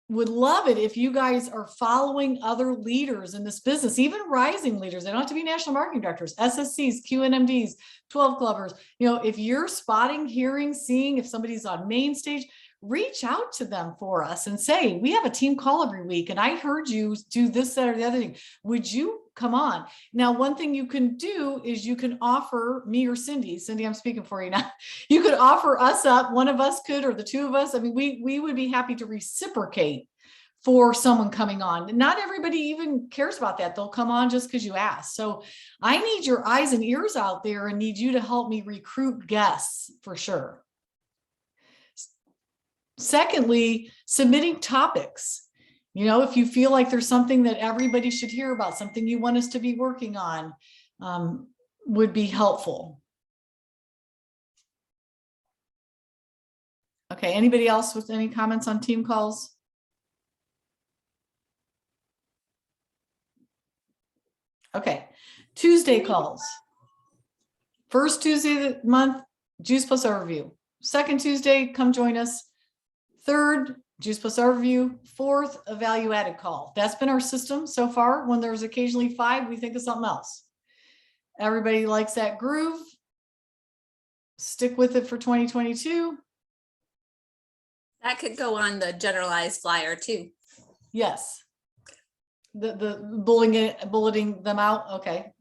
Would love it if you guys are following other leaders in this business, even rising leaders. They don't have to be national marketing directors, SSCs, QNMDs, 12 clubbers. If you're spotting, hearing, seeing if somebody's on main stage, reach out to them for us and say, we have a team call every week, and I heard you do this, that, or the other thing. Would you come on? Now, one thing you can do is you can offer me or Cindy, I'm speaking for you now. You could offer us up, one of us could, or the two of us. I mean, we would be happy to reciprocate for someone coming on. Not everybody even cares about that. They'll come on just because you ask. So I need your eyes and ears out there and need you to help me recruit guests for sure. Secondly, submitting topics. If you feel like there's something that everybody should hear about, something you want us to be working on, would be helpful. Okay, anybody else with any comments on team calls? Okay, Tuesday calls. First Tuesday of the month, Juice Plus Overview. Second Tuesday, come join us. Third, Juice Plus Overview. Fourth, a value added call. That's been our system so far. When there's occasionally 5, we think of something else. Everybody likes that groove. Stick with it for 2022. That could go on the generalized flyer too. Yes. The bulleting them out. Okay.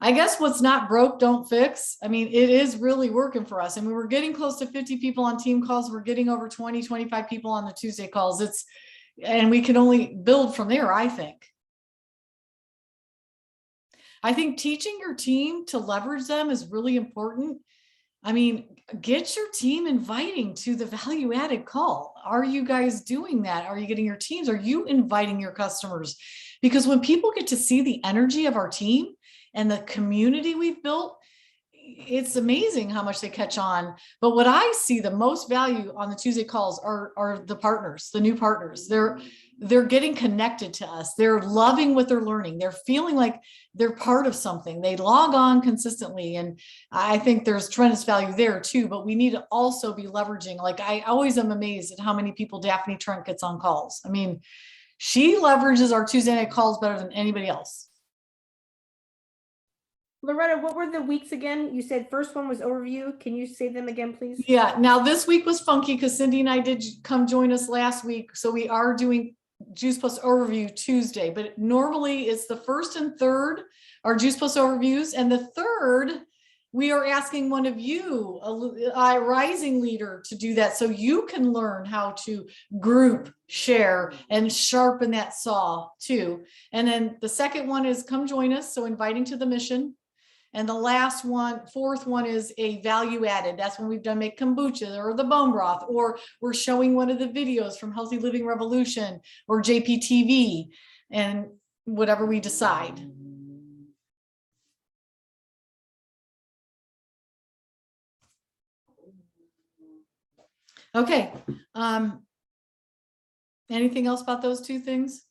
I guess what's not broke, don't fix. I mean, it is really working for us. I mean, we're getting close to 50 people on team calls. We're getting over 20, 25 people on the Tuesday calls. And we can only build from there, I think. I think teaching your team to leverage them is really important. I mean, get your team inviting to the value added call. Are you guys doing that? Are you getting your teams? Are you inviting your customers? Because when people get to see the energy of our team and the community we've built, it's amazing how much they catch on. But what I see the most value on the Tuesday calls are the partners, the new partners. They're getting connected to us. They're loving what they're learning. They're feeling like they're part of something. They log on consistently. And I think there's tremendous value there too, but we need to also be leveraging. Like, I always am amazed at how many people Daphne Trent gets on calls. I mean, she leverages our Tuesday night calls better than anybody else. Loretta, what were the weeks again? You said first one was overview. Can you say them again, please? Yeah. Now this week was funky because Cindy and I did come join us last week. So we are doing Juice Plus Overview Tuesday, but normally it's the first and third are Juice Plus Overviews. And the third, we are asking one of you, a rising leader, to do that. So you can learn how to group, share, and sharpen that saw too. And then the second one is come join us. So inviting to the mission. And the last one, fourth one, is a value added. That's when we've done make kombucha or the bone broth, or we're showing one of the videos from Healthy Living Revolution or JPTV, and whatever we decide. Okay. Anything else about those two things?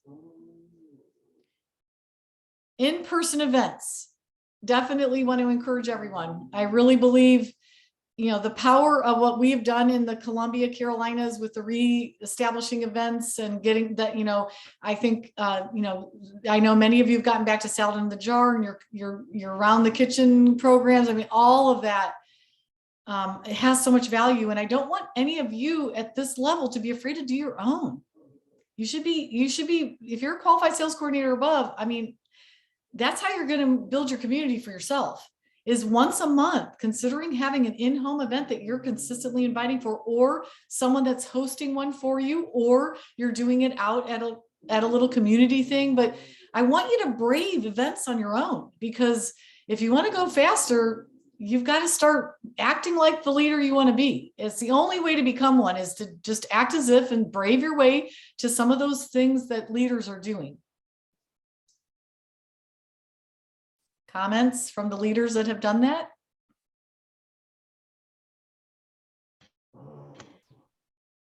In-person events. Definitely want to encourage everyone. I really believe, the power of what we've done in the Columbia, Carolinas with the re-establishing events and getting that, I think, I know many of you have gotten back to Salad in the Jar and you're around the kitchen programs. I mean, all of that, it has so much value. And I don't want any of you at this level to be afraid to do your own. You should be, if you're a qualified sales coordinator above, I mean, that's how you're going to build your community for yourself. is once a month, considering having an in-home event that you're consistently inviting for, or someone that's hosting one for you, or you're doing it out at a little community thing. But I want you to brave events on your own, because if you want to go faster, you've got to start acting like the leader you want to be. It's the only way to become one, is to just act as if and brave your way to some of those things that leaders are doing. Comments from the leaders that have done that?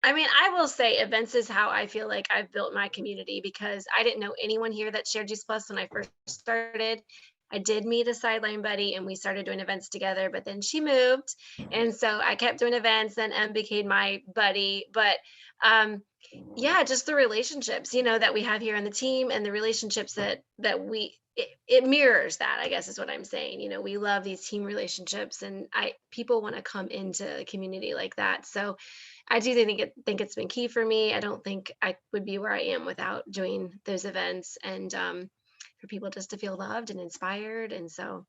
I mean, I will say events is how I feel like I've built my community, because I didn't know anyone here that shared Juice Plus when I first started. I did meet a sideline buddy and we started doing events together, but then she moved. And so I kept doing events, then Em became my buddy. But yeah, just the relationships, you know, that we have here on the team, and the relationships that it mirrors that, I guess is what I'm saying. You know, we love these team relationships, and people want to come into a community like that. So I do think it's been key for me. I don't think I would be where I am without doing those events, and for people just to feel loved and inspired. And so,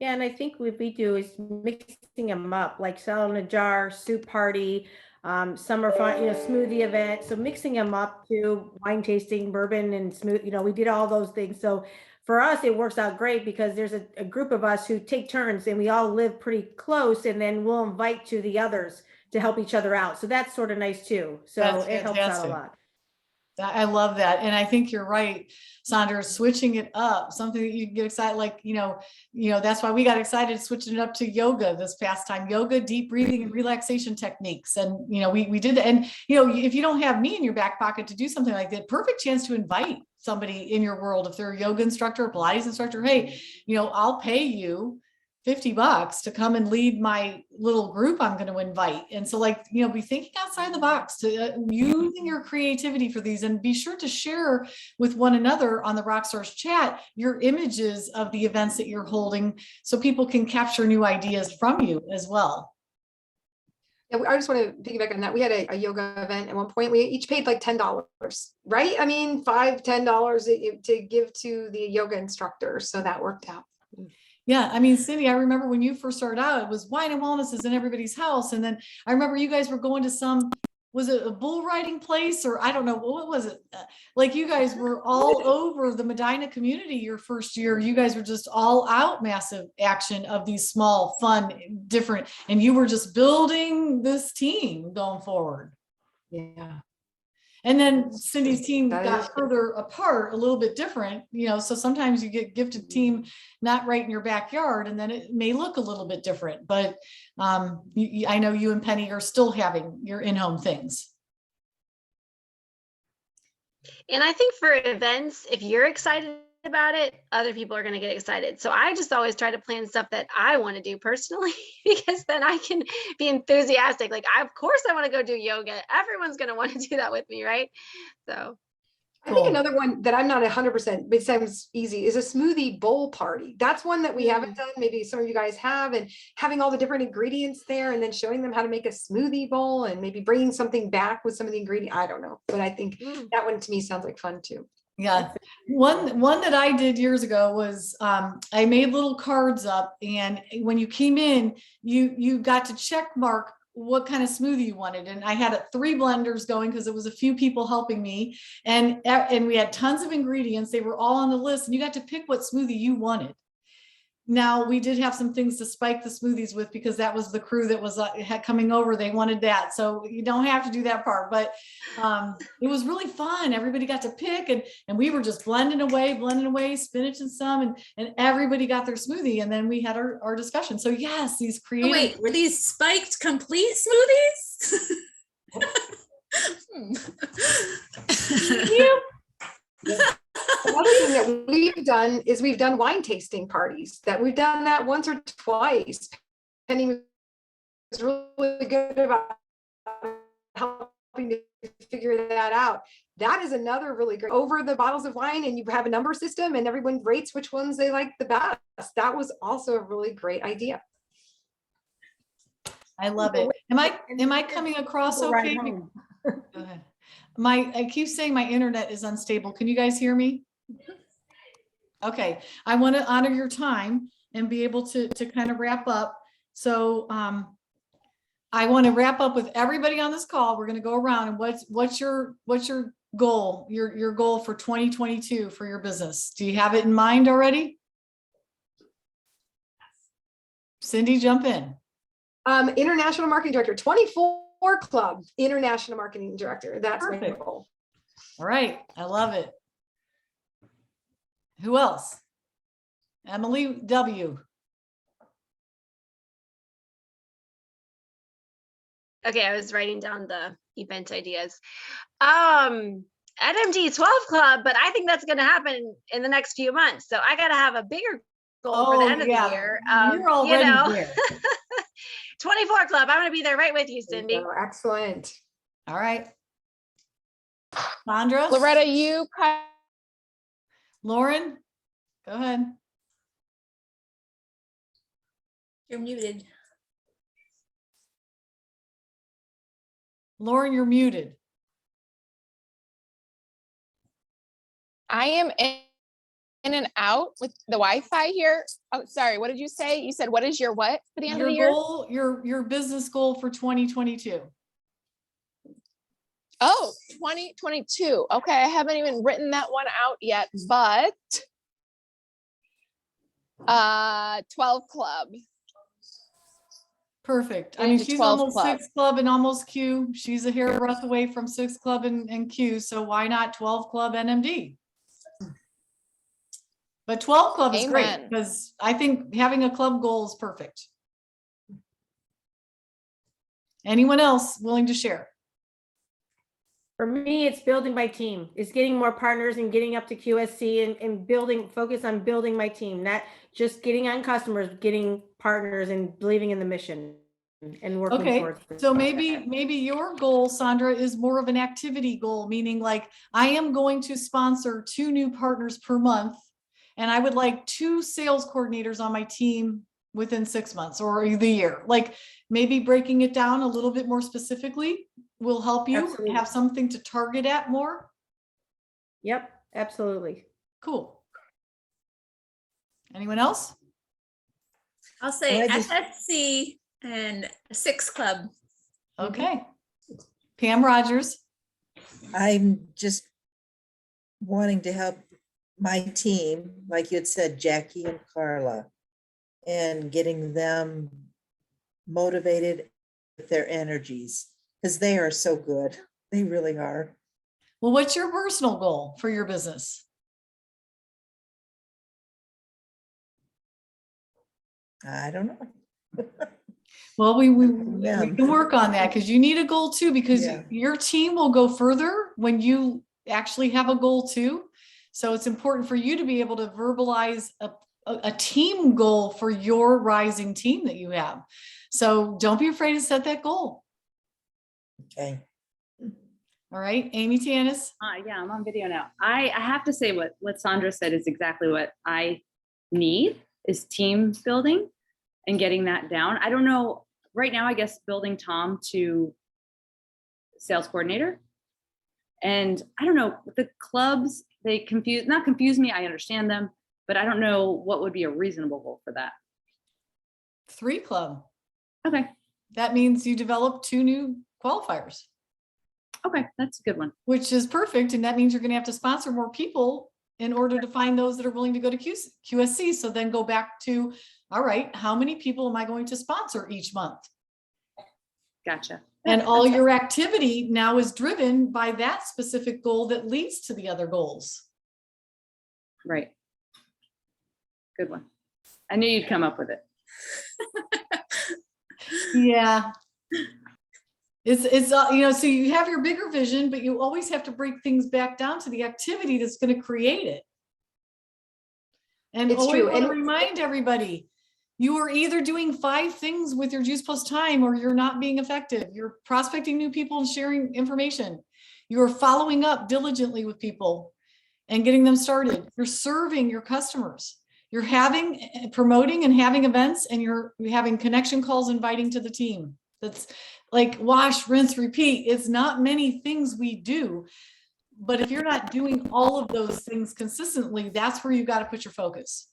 Yeah, and I think what we do is mixing them up, like selling a jar, soup party, summer fun, smoothie event. So mixing them up to wine tasting, bourbon and smooth, we did all those things. So for us, it works out great because there's a group of us who take turns and we all live pretty close, and then we'll invite to the others to help each other out. So that's sort of nice too. So That's it helps out fantastic. a lot. I love that. And I think you're right, Sandra, switching it up, something that you get excited, like, that's why we got excited switching it up to yoga this past time, yoga, deep breathing and relaxation techniques. And, we did that. And, if you don't have me in your back pocket to do something like that, perfect chance to invite somebody in your world. If they're a yoga instructor, a Pilates instructor, hey, I'll pay you $50 to come and lead my little group I'm going to invite. And so be thinking outside the box, to using your creativity for these, and be sure to share with one another on the Rockstars chat your images of the events that you're holding, so people can capture new ideas from you as well. Yeah, I just want to piggyback on that. We had a yoga event at one point. We each paid like $10, right? I mean, $5, $10 to give to the yoga instructor. So that worked out. Yeah. I mean, Cindy, I remember when you first started out, it was wine and wellness is in everybody's house. And then I remember you guys were going to was it a bull riding place, or I don't know, what was it? Like you guys were all over the Medina community your first year. You guys were just all out massive action of these small, fun, different, and you were just building this team going forward. Yeah. And then Cindy's team That is- got further apart, a little bit different, so sometimes you get gifted team not right in your backyard, and then it may look a little bit different. But I know you and Penny are still having your in-home things. and I think for events, if you're excited about it, other people are going to get excited. So I just always try to plan stuff that I want to do personally, because then I can be enthusiastic. Like, of course I want to go do yoga. Everyone's going to want to do that with me, right? So I think another one that I'm not 100%, but sounds easy, is a smoothie bowl party. That's one that we haven't done. Maybe some of you guys have, and having all the different ingredients there, and then showing them how to make a smoothie bowl, and maybe bringing something back with some of the ingredients. I don't know, but I think that one to me sounds like fun too. Yeah. One that I did years ago was I made little cards up, and when you came in, you got to check mark what kind of smoothie you wanted. And I had 3 blenders going because it was a few people helping me, and we had tons of ingredients. They were all on the list, and you got to pick what smoothie you wanted. Now, we did have some things to spike the smoothies with, because that was the crew that was coming over. They wanted that. So you don't have to do that part, but it was really fun. Everybody got to pick, and we were just blending away, spinach and some, and everybody got their smoothie. And then we had our discussion. So yes, these creative. Wait, were these spiked complete smoothies? Another thing that we've done is we've done wine tasting parties. That we've done that once or twice. Penny was really good about helping to figure that out. That is another really great, over the bottles of wine, and you have a number system and everyone rates which ones they like the best. That was also a really great idea. I love it. Am I coming across okay? Go ahead. I keep saying my internet is unstable. Can you guys hear me? Okay, I want to honor your time and be able to kind of wrap up. So I want to wrap up with everybody on this call. We're going to go around and what's your goal, your goal for 2022 for your business? Do you have it in mind already? Cindy, jump in. International marketing director, 24 Club, international marketing director. That's my Perfect. goal. All right, I love it. Who else? Emily W. Okay, I was writing down the event ideas. NMD 12 Club, but I think that's going to happen in the next few months. So I got to have a bigger goal for the end of the year. You're already there. 24 Club, I'm going to be there right with you, Cindy. Oh, excellent. All right. Sandra? Loretta, you Lauren? Go ahead. You're muted. Lauren, you're muted. I am in and out with the Wi-Fi here. Oh, sorry. What did you say? You said, what is your what for the end of the year? Goal, your business goal for 2022. Oh, 2022. Okay. I haven't even written that one out yet, but 12 Club. Perfect. I Getting mean, to she's 12 almost Club. 6 Club and almost Q. She's a hair breadth away from 6 Club and Q. So why not 12 Club NMD? But 12 Club is great Amen. because I think having a club goal is perfect. Anyone else willing to share? For me, it's building my team. It's getting more partners and getting up to QSC and building, focus on building my team, not just getting on customers, getting partners and believing in the mission and working Okay, towards it. so maybe your goal, Sandra, is more of an activity goal, meaning like I am going to sponsor 2 new partners per month, and I would like 2 sales coordinators on my team within 6 months or the year. Like maybe breaking it down a little bit more specifically will help you Absolutely. have something to target at more. Yep, absolutely. Cool. Anyone else? I'll say I just- FSC and 6 Club. Okay. Pam Rogers. I'm just wanting to help my team, like you had said, Jackie and Carla, and getting them motivated with their energies, because they are so good. They really are. Well, what's your personal goal for your business? I don't know. Well, we Yeah. can work on that because you need a goal too, because Yeah. your team will go further when you actually have a goal too. So it's important for you to be able to verbalize a team goal for your rising team that you have. So don't be afraid to set that goal. Okay. All right, Amy Tanis. Yeah, I'm on video now. I have to say what Sandra said is exactly what I need is team building and getting that down. I don't know, right now, I guess building Tom to sales coordinator. And I don't know, the clubs, they not confuse me, I understand them, but I don't know what would be a reasonable goal for that. 3 Club. Okay, That means you develop 2 new qualifiers, okay, that's a good one. which is perfect. And that means you're going to have to sponsor more people in order to find those that are willing to go to QSC. So then go back to, all right, how many people am I going to sponsor each month? Gotcha. And all your activity now is driven by that specific goal that leads to the other goals. Right. Good one. I knew you'd come up with it. Yeah. It's so you have your bigger vision, but you always have to break things back down to the activity that's going to create it. And It's always true. want to And- remind everybody, you are either doing 5 things with your Juice Plus time or you're not being effective. You're prospecting new people and sharing information. You're following up diligently with people and getting them started. You're serving your customers. You're promoting and having events, and you're having connection calls, inviting to the team. That's like wash, rinse, repeat. It's not many things we do, But if you're not doing all of those things consistently, that's where you got to put your focus.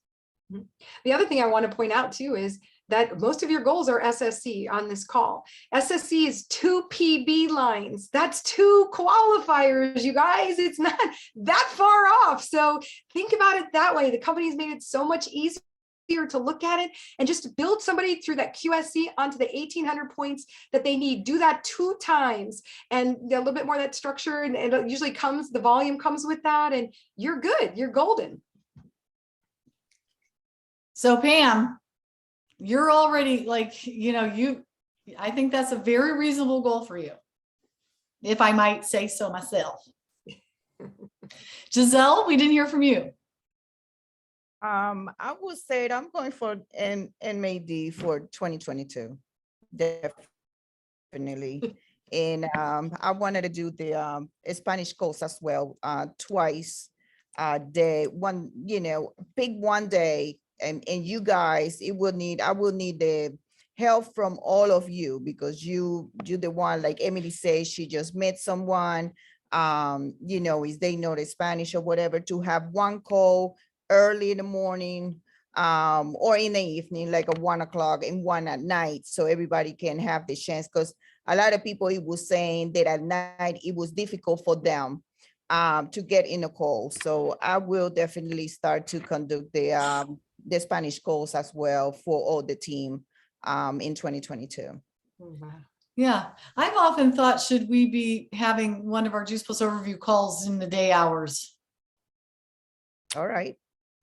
The other thing I want to point out too is that most of your goals are SSC on this call. SSC is 2 PB lines. That's 2 qualifiers, you guys. It's not that far off. So think about it that way. The company's made it so much easier to look at it and just build somebody through that QSC onto the 1,800 points that they need. Do that 2 times and a little bit more of that structure. And it usually comes, the volume comes with that, and you're good. You're golden. So Pam, you're already like, you know, I think that's a very reasonable goal for you, if I might say so myself. Giselle, we didn't hear from you. I would say I'm going for MAD for 2022, definitely. And I wanted to do the Spanish course as well, twice a day. One, you know, pick one day, and you guys, I will need the help from all of you, because you're the one, like Emily says, she just met someone, you know, is they know the Spanish or whatever, to have one call early in the morning, or in the evening, like a 1 o'clock, and one at night, so everybody can have the chance. Because a lot of people, it was saying that at night it was difficult for them to get in a call. So I will definitely start to conduct the Spanish calls as well for all the team in 2022. Yeah, I've often thought, should we be having one of our Juice Plus overview calls in the day hours? All right.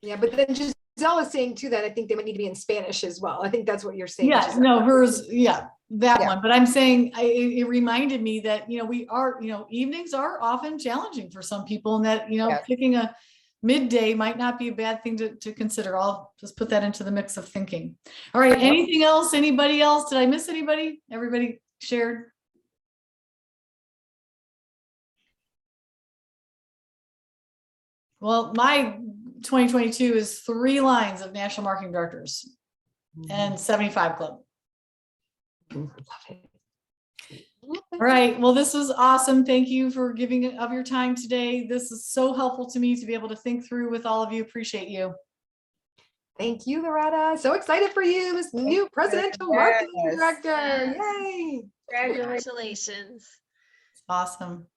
Yeah, but then Giselle is saying too that I think they would need to be in Spanish as well. I think that's what you're saying. Yeah, Giselle. no, hers, yeah, that Yeah. one. But I'm saying, it reminded me that, you know, we are, you know, evenings are often challenging for some people, and that, you know, Yes. picking a midday might not be a bad thing to consider. I'll just put that into the mix of thinking. All right, anything else? Anybody else? Did I miss anybody? Everybody shared? Well, my 2022 is 3 lines of national marketing directors and 75 club. All right. Well, this was awesome. Thank you for giving of your time today. This is so helpful to me to be able to think through with all of you. Appreciate you. Thank you, Loretta. So excited for you, this new presidential marketing Yes. director. Yay. Congratulations. Congratulations. Awesome.